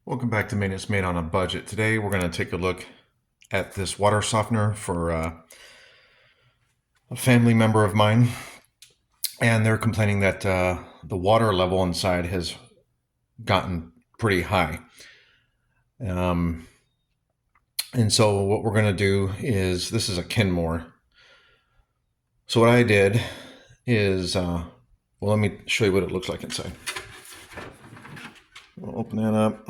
Welcome back to Maintenance Made on a Budget. Today we're going to take a look at this water softener for a family member of mine, and they're complaining that the water level inside has gotten pretty high. And so what we're going to do is, this is a kenmore. So what I did is, well, let me show you what it looks like inside. I'll open that up.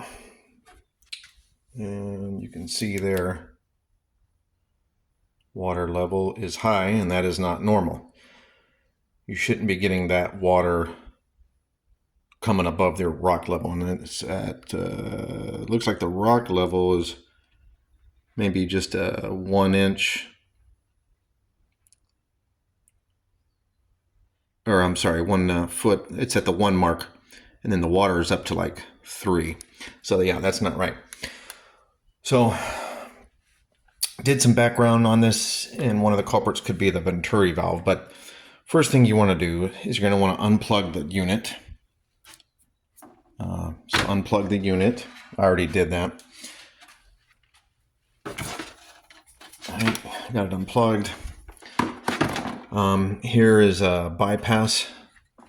And you can see there, water level is high, and that is not normal. You shouldn't be getting that water coming above their rock level. And it's at, it looks like the rock level is maybe just a 1 inch, or I'm sorry, 1 foot. It's at the 1 mark, and then the water is up to like 3. So yeah, that's not right. So did some background on this, and one of the culprits could be the venturi valve. But first thing you want to do is you're going to want to unplug the unit. So unplug the unit. I already did that. I got it unplugged. Here is a bypass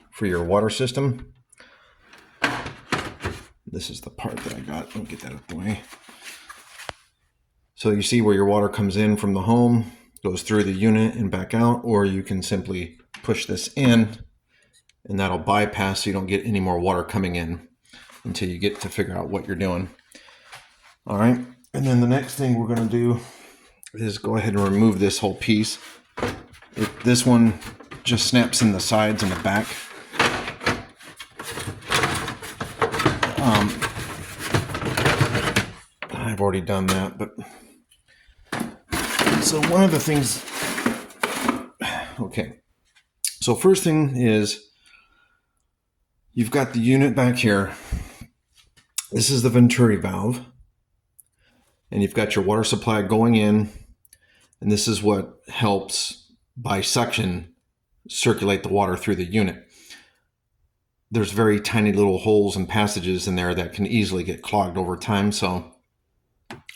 for your water system. This is the part that I got. Let me get that out of the way. So you see where your water comes in from the home, goes through the unit and back out, or you can simply push this in and that'll bypass so you don't get any more water coming in until you get to figure out what you're doing. All right, and then the next thing we're going to do is go ahead and remove this whole piece. This one just snaps in the sides and the back. I've already done that, but so one of the things, okay, so first thing is you've got the unit back here. This is the venturi valve, and you've got your water supply going in, and this is what helps by suction circulate the water through the unit. There's very tiny little holes and passages in there that can easily get clogged over time, so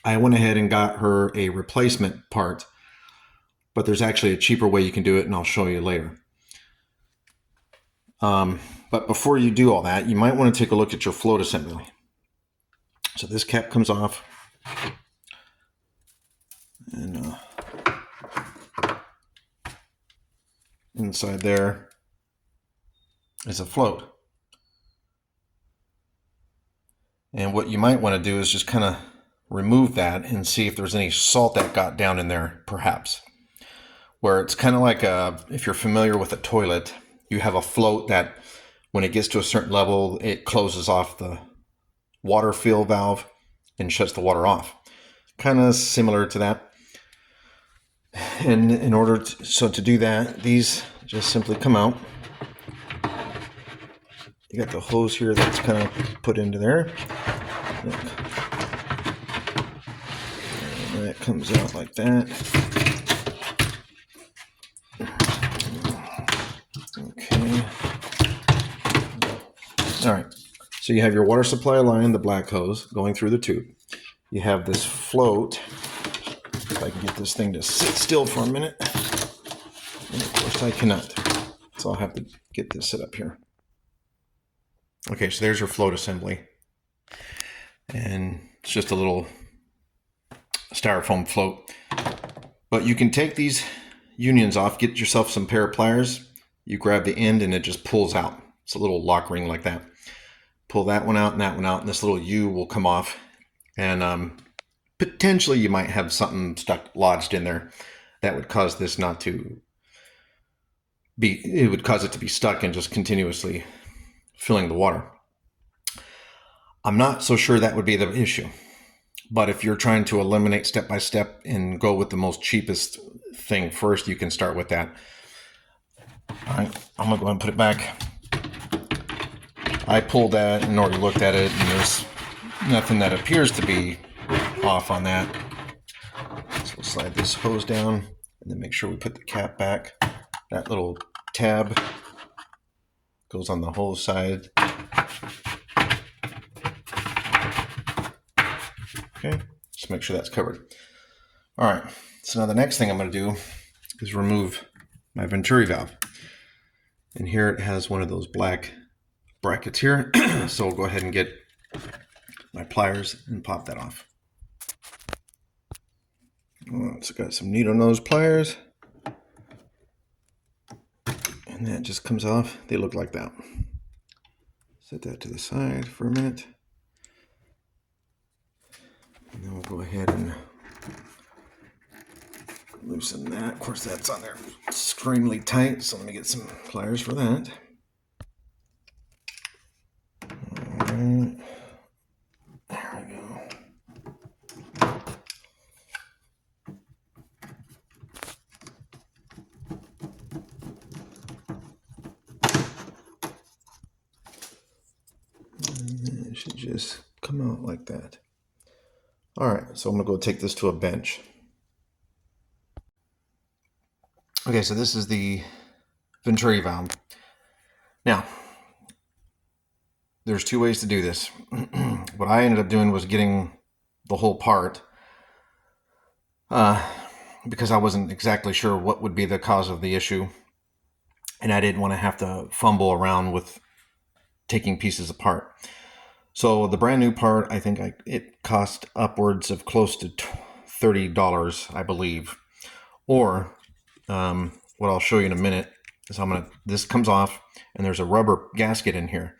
I went ahead and got her a replacement part, but there's actually a cheaper way you can do it, and I'll show you later. But before you do all that, you might want to take a look at your float assembly. So this cap comes off, and inside there is a float. And what you might want to do is just kind of remove that and see if there's any salt that got down in there, perhaps. Where it's kind of like if you're familiar with a toilet, you have a float that when it gets to a certain level, it closes off the water fill valve and shuts the water off. Kind of similar to that. And in order to do that, these just simply come out. You got the hose here that's kind of put into there. Look. And that comes out like that. Okay. All right. So you have your water supply line, the black hose, going through the tube. You have this float. If I can get this thing to sit still for a minute. And of course I cannot. So I'll have to get this set up here. Okay, so there's your float assembly. And it's just a little styrofoam float. But you can take these unions off, get yourself some pair of pliers. You grab the end and it just pulls out. It's a little lock ring like that. Pull that one out and that one out, and this little U will come off. And potentially you might have something stuck lodged in there that would cause this not to be, it would cause it to be stuck and just continuously filling the water. I'm not so sure that would be the issue. But if you're trying to eliminate step by step and go with the most cheapest thing first, you can start with that. All right, I'm gonna go ahead and put it back. I pulled that and already looked at it, and there's nothing that appears to be off on that. So we'll slide this hose down and then make sure we put the cap back. That little tab goes on the hose side. Okay, just make sure that's covered. All right, so now the next thing I'm going to do is remove my venturi valve. And here it has one of those black brackets here. So we'll go ahead and get my pliers and pop that off. It's got some needle nose pliers. And that just comes off. They look like that. Set that to the side for a minute. And then we'll go ahead and loosen that. Of course, that's on there extremely tight, so let me get some pliers for that. All right. There we go. And it should just come out like that. All right, so I'm gonna go take this to a bench. Okay, so this is the venturi valve. Now, there's two ways to do this. What I ended up doing was getting the whole part because I wasn't exactly sure what would be the cause of the issue. And I didn't want to have to fumble around with taking pieces apart. So the brand new part, I think it cost upwards of close to $30, I believe. Or what I'll show you in a minute is this comes off and there's a rubber gasket in here,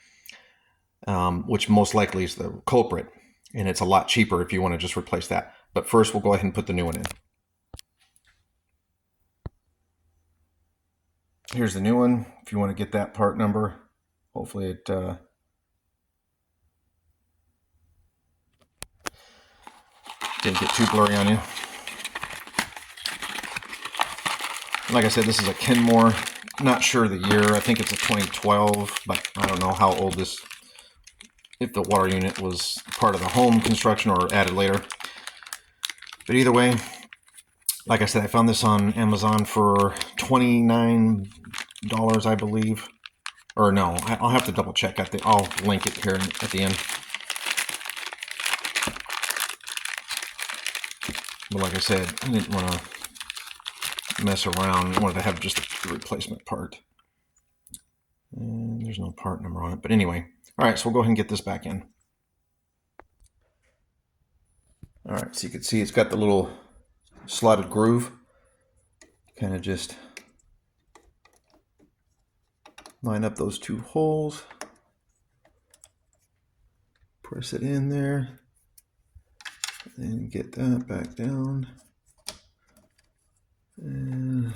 which most likely is the culprit. And it's a lot cheaper if you want to just replace that. But first we'll go ahead and put the new one in. Here's the new one. If you want to get that part number, hopefully it didn't get too blurry on you. Like I said, this is a Kenmore. Not sure the year. I think it's a 2012, but I don't know how old this, if the water unit was part of the home construction or added later. But either way, like I said, I found this on Amazon for $29, I believe. Or no, I'll have to double check. I'll link it here at the end. But like I said, I didn't want to mess around. I wanted to have just the replacement part. And there's no part number on it. But anyway, all right, so we'll go ahead and get this back in. All right, so you can see it's got the little slotted groove. Kind of just line up those two holes. Press it in there. And get that back down. And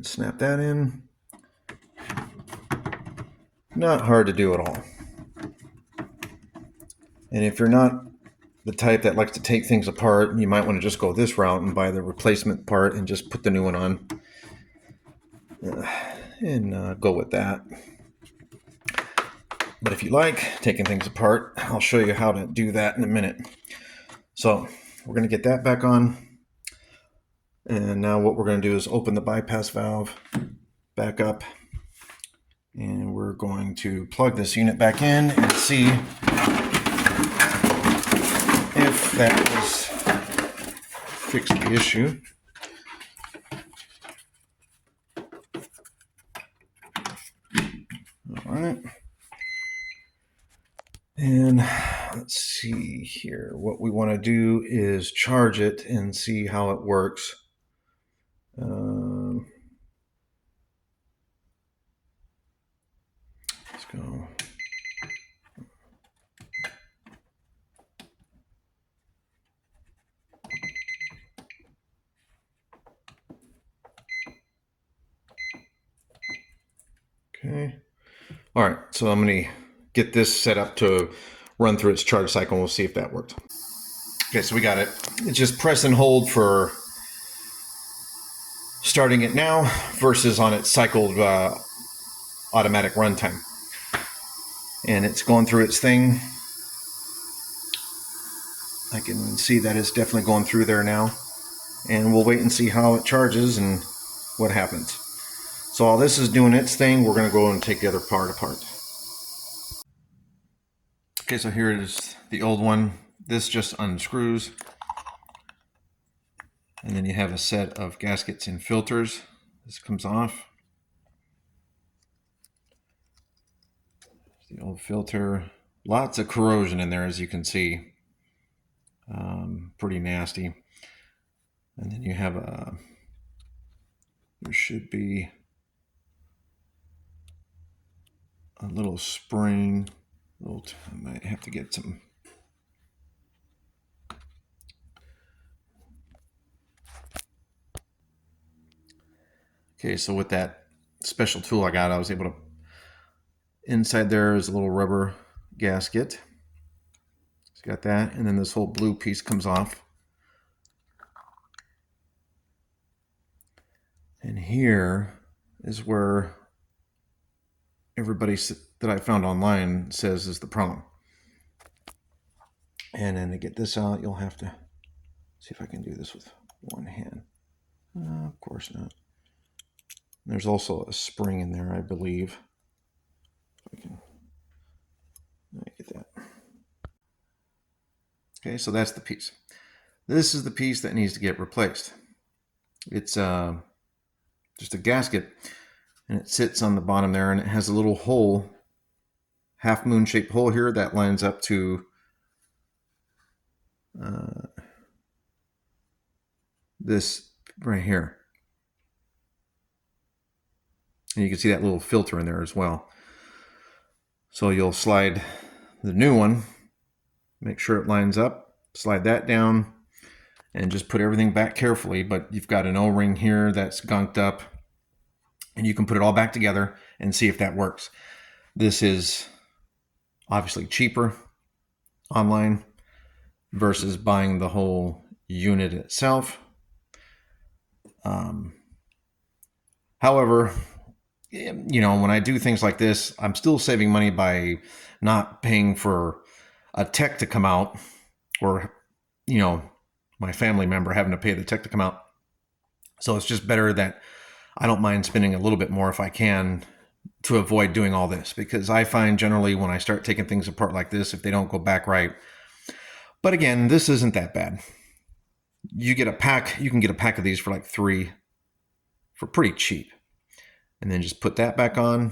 snap that in. Not hard to do at all. And if you're not the type that likes to take things apart, you might want to just go this route and buy the replacement part and just put the new one on. And go with that. But if you like taking things apart, I'll show you how to do that in a minute. So we're going to get that back on. And now what we're going to do is open the bypass valve back up. And we're going to plug this unit back in and see if that was fixed the issue. All right. And let's see here. What we want to do is charge it and see how it works. Let's go. Okay. All right. So I'm going to get this set up to run through its charge cycle and we'll see if that worked. Okay, so we got it. It's just press and hold for starting it now versus on its cycled automatic runtime. And it's going through its thing. I can see that it's definitely going through there now. And we'll wait and see how it charges and what happens. So while this is doing its thing, we're going to go and take the other part apart. Okay, so here is the old one. this just unscrews. And then you have a set of gaskets and filters. This comes off. The old filter. Lots of corrosion in there, as you can see. Pretty nasty. And then you have there should be a little spring. I might have to get some. Okay, so with that special tool I got, I was able to, inside there is a little rubber gasket. It's got that, and then this whole blue piece comes off. And here is where everybody that I found online says is the problem. And then to get this out, you'll have to see if I can do this with one hand. Of course not. There's also a spring in there, I believe. If I can get that. Okay, so that's the piece. This is the piece that needs to get replaced. It's just a gasket, and it sits on the bottom there, and it has a little hole, half moon shaped hole here that lines up to this right here. And you can see that little filter in there as well. So you'll slide the new one, make sure it lines up, slide that down, and just put everything back carefully. But you've got an O-ring here that's gunked up, and you can put it all back together and see if that works. This is obviously cheaper online versus buying the whole unit itself. However, you know, when I do things like this, I'm still saving money by not paying for a tech to come out, or, you know, my family member having to pay the tech to come out. So it's just better that I don't mind spending a little bit more if I can to avoid doing all this, because I find generally when I start taking things apart like this, if they don't go back right. But again, this isn't that bad. You get a pack, you can get a pack of these for like 3 for pretty cheap. And then just put that back on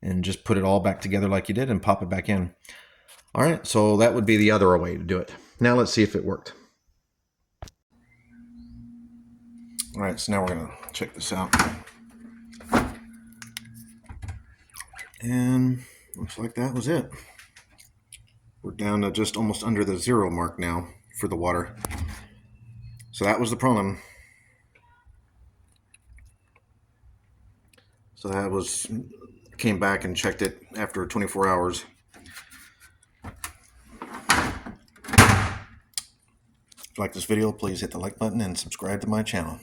and just put it all back together like you did and pop it back in. All right, so that would be the other way to do it. Now let's see if it worked. All right, so now we're gonna check this out. And looks like that was it. We're down to just almost under the 0 mark now for the water. So that was the problem. So that was, came back and checked it after 24 hours. If you like this video, please hit the like button and subscribe to my channel.